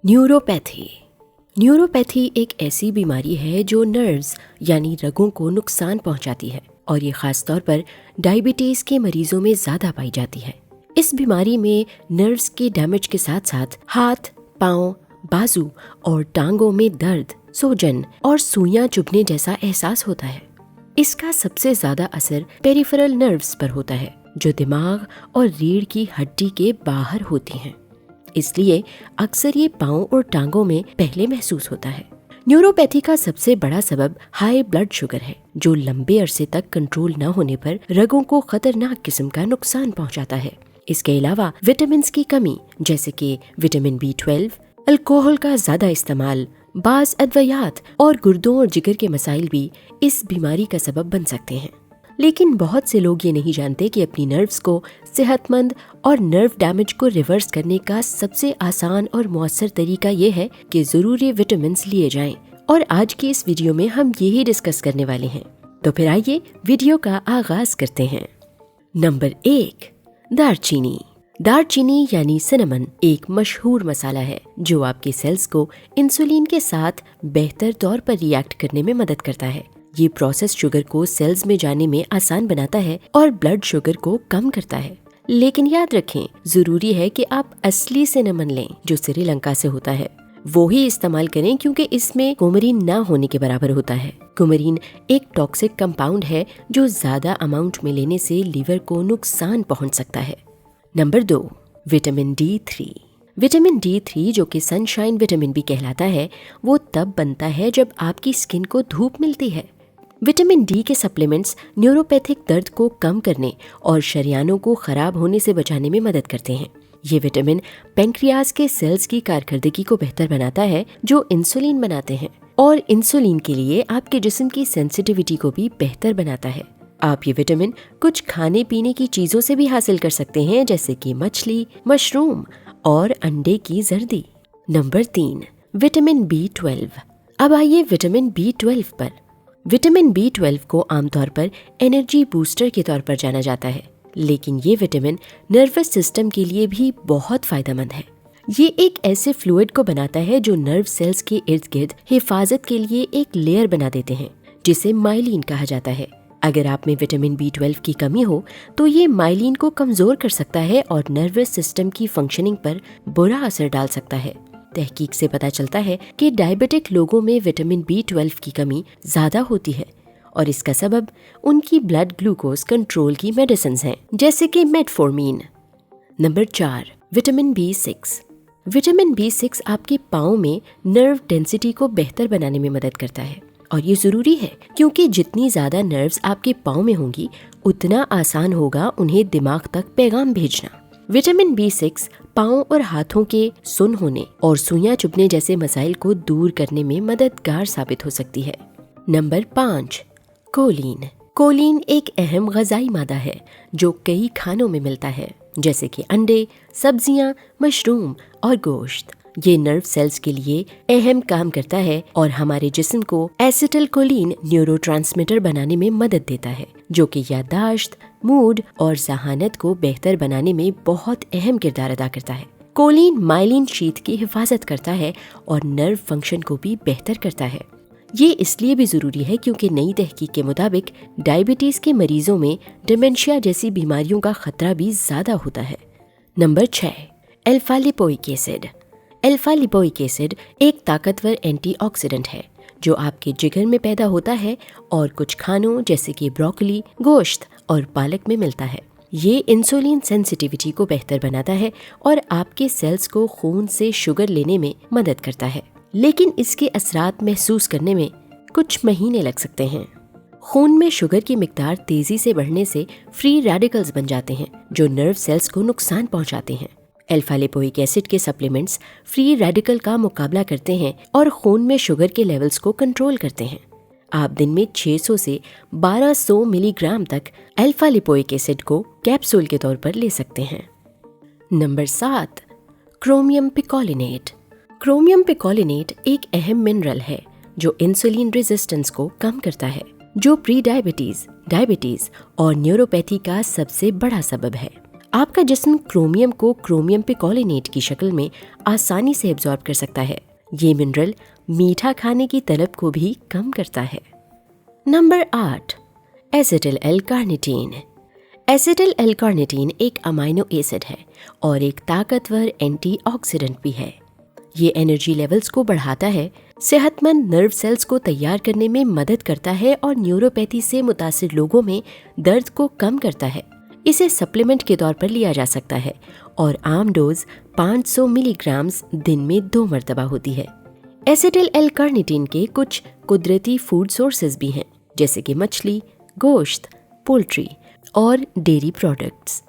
Neuropathy neuropathy एक ऐसी बीमारी है जो नर्व्स यानी रगों को नुकसान पहुंचाती है और ये खास तौर पर डायबिटीज के मरीजों में ज्यादा पाई जाती है। इस बीमारी में नर्व्स के डैमेज के साथ साथ हाथ, पांव, बाजू और टांगों में दर्द, सूजन और सुइयां चुभने जैसा एहसास होता है। इसका सबसे ज्यादा असर पेरिफेरल नर्व्स पर होता है जो दिमाग और रीढ़ की हड्डी के बाहर होती हैं। इसलिए अक्सर ये पाँव और टांगों में पहले महसूस होता है। न्यूरोपैथी का सबसे बड़ा सबब हाई ब्लड शुगर है जो लंबे अरसे तक कंट्रोल न होने पर रगों को खतरनाक किस्म का नुकसान पहुंचाता है। इसके अलावा विटामिन की कमी जैसे कि विटामिन B12, अल्कोहल का ज्यादा इस्तेमाल, बाज़ अद्वियात और गुर्दों और जिगर के मसाइल भी इस बीमारी का सबब बन सकते हैं। लेकिन बहुत से लोग ये नहीं जानते कि अपनी नर्व्स को सेहतमंद और नर्व डैमेज को रिवर्स करने का सबसे आसान और मौसर तरीका ये है कि जरूरी विटामिन्स लिए जाएं। और आज की इस वीडियो में हम यही डिस्कस करने वाले हैं। तो फिर आइए वीडियो का आगाज करते हैं। नंबर 1, दालचीनी। दालचीनी यानी सिनेमन एक मशहूर मसाला है जो आपके सेल्स को इंसुलिन के साथ बेहतर तौर पर रिएक्ट करने में मदद करता है। ये प्रोसेस शुगर को सेल्स में जाने में आसान बनाता है और ब्लड शुगर को कम करता है। लेकिन याद रखें, जरूरी है कि आप असली सिनेमन लें जो श्रीलंका से होता है। वो ही इस्तेमाल करें क्योंकि इसमें कुमरीन ना होने के बराबर होता है। कुमरीन एक टॉक्सिक कंपाउंड है जो ज्यादा अमाउंट में लेने से लीवर को नुकसान पहुंच सकता है। Number 2, vitamin D3। Vitamin D3 जो कि सनशाइन विटामिन भी कहलाता है, वो तब बनता है जब आपकी स्किन को धूप मिलती है। विटामिन D के सप्लीमेंट्स न्यूरोपैथिक दर्द को कम करने और शरियानों को खराब होने से बचाने में मदद करते हैं। ये विटामिन पेंक्रियाज के सेल्स की कारकर्दगी को बेहतर बनाता है जो इंसुलिन बनाते हैं और इंसुलिन के लिए आपके जिस्म की सेंसिटिविटी को भी बेहतर बनाता है। आप ये विटामिन कुछ खाने पीने की चीजों से भी हासिल कर सकते हैं जैसे कि मछली, मशरूम और अंडे की जर्दी। Number 3, vitamin B12। अब आइए विटामिन B12 पर। विटामिन B12 को आमतौर पर एनर्जी बूस्टर के तौर पर जाना जाता है, लेकिन ये विटामिन नर्वस सिस्टम के लिए भी बहुत फायदेमंद है। ये एक ऐसे फ्लूइड को बनाता है जो नर्व सेल्स के इर्द गिर्द हिफाजत के लिए एक लेयर बना देते हैं जिसे माइलिन कहा जाता है। अगर आप में विटामिन B12 की कमी हो तो ये माइलिन को कमजोर कर सकता है और नर्वस सिस्टम की फंक्शनिंग पर बुरा असर डाल सकता है। तहकीक से पता चलता है कि डायबिटिक लोगों में विटामिन B12 की कमी ज्यादा होती है और इसका सबब उनकी ब्लड ग्लूकोज कंट्रोल की मेडिसिन्स हैं जैसे कि metformin. Number 4, vitamin B6। Vitamin B6 आपके पाँव में नर्व डेंसिटी को बेहतर बनाने में मदद करता है और ये जरूरी है क्योंकि जितनी ज्यादा नर्व्स आपके पाँव में होंगी उतना आसान होगा उन्हें दिमाग तक पैगाम भेजना। विटामिन B6 पाँव और हाथों के सुन्न होने और सुइयां चुभने जैसे मसाइल को दूर करने में मददगार साबित हो सकती है। Number 5, Colin. कोलिन एक अहम ग़िज़ाई मादा है जो कई खानों में मिलता है जैसे कि अंडे, सब्जियां, मशरूम और गोश्त। ये नर्व सेल्स के लिए अहम काम करता है और हमारे जिस्म को एसिटिलकोलिन न्यूरोट्रांसमीटर बनाने में मदद देता है जो कि याददाश्त, मूड और ज़हानत को बेहतर बनाने में बहुत अहम किरदार अदा करता है। कोलिन माइलिन शीथ की हिफाजत करता है और नर्व फंक्शन को भी बेहतर करता है। ये इसलिए भी जरूरी है क्योंकि नई तहकीक के मुताबिक डायबिटीज के मरीजों में डिमेंशिया जैसी बीमारियों का खतरा भी ज्यादा होता है। Number 6, alpha lipoic acid. Alpha lipoic acid एक ताकतवर एंटीऑक्सीडेंट है जो आपके जिगर में पैदा होता है और कुछ खानों जैसे कि ब्रोकली, गोश्त और पालक में मिलता है। ये इंसुलिन सेंसिटिविटी को बेहतर बनाता है और आपके सेल्स को खून से शुगर लेने में मदद करता है, लेकिन इसके असरात महसूस करने में कुछ महीने लग सकते हैं। खून में शुगर की मिकदार तेजी से बढ़ने से फ्री रेडिकल्स बन जाते हैं जो नर्व सेल्स को नुकसान पहुंचाते हैं। अल्फा लिपोइक एसिड के सप्लीमेंट्स फ्री रेडिकल का मुकाबला करते हैं और खून में शुगर के लेवल्स को कंट्रोल करते हैं। आप दिन में 600 से 1200 मिलीग्राम तक अल्फा लिपोइक एसिड को कैप्सूल के तौर पर ले सकते हैं। Number 7, chromium picolinate. Chromium picolinate एक अहम मिनरल है जो इंसुलिन रेजिस्टेंस को कम करता है जो प्री डायबिटीज, डायबिटीज और न्यूरोपैथी का सबसे बड़ा सबब है। आपका जिस्म क्रोमियम को क्रोमियम पिकोलिनेट की शक्ल में आसानी से एब्जॉर्ब कर सकता है। ये मिनरल मीठा खाने की तलब को भी कम करता है। Number 8, acetyl L carnitine. Acetyl L carnitine एक अमाइनो एसिड है और एक ताकतवर एंटीऑक्सीडेंट भी है। ये एनर्जी लेवल्स को बढ़ाता है, सेहतमंद नर्व सेल्स को तैयार करने में मदद करता है और न्यूरोपैथी से मुतासिर लोगों में दर्द को कम करता है। इसे सप्लीमेंट के तौर पर लिया जा सकता है और आम डोज 500 मिलीग्राम दिन में 2 मरतबा होती है। एसिटिल एल कार्निटीन के कुछ कुदरती फूड सोर्सेज भी हैं, जैसे कि मछली, गोश्त, पोल्ट्री और डेयरी प्रोडक्ट्स।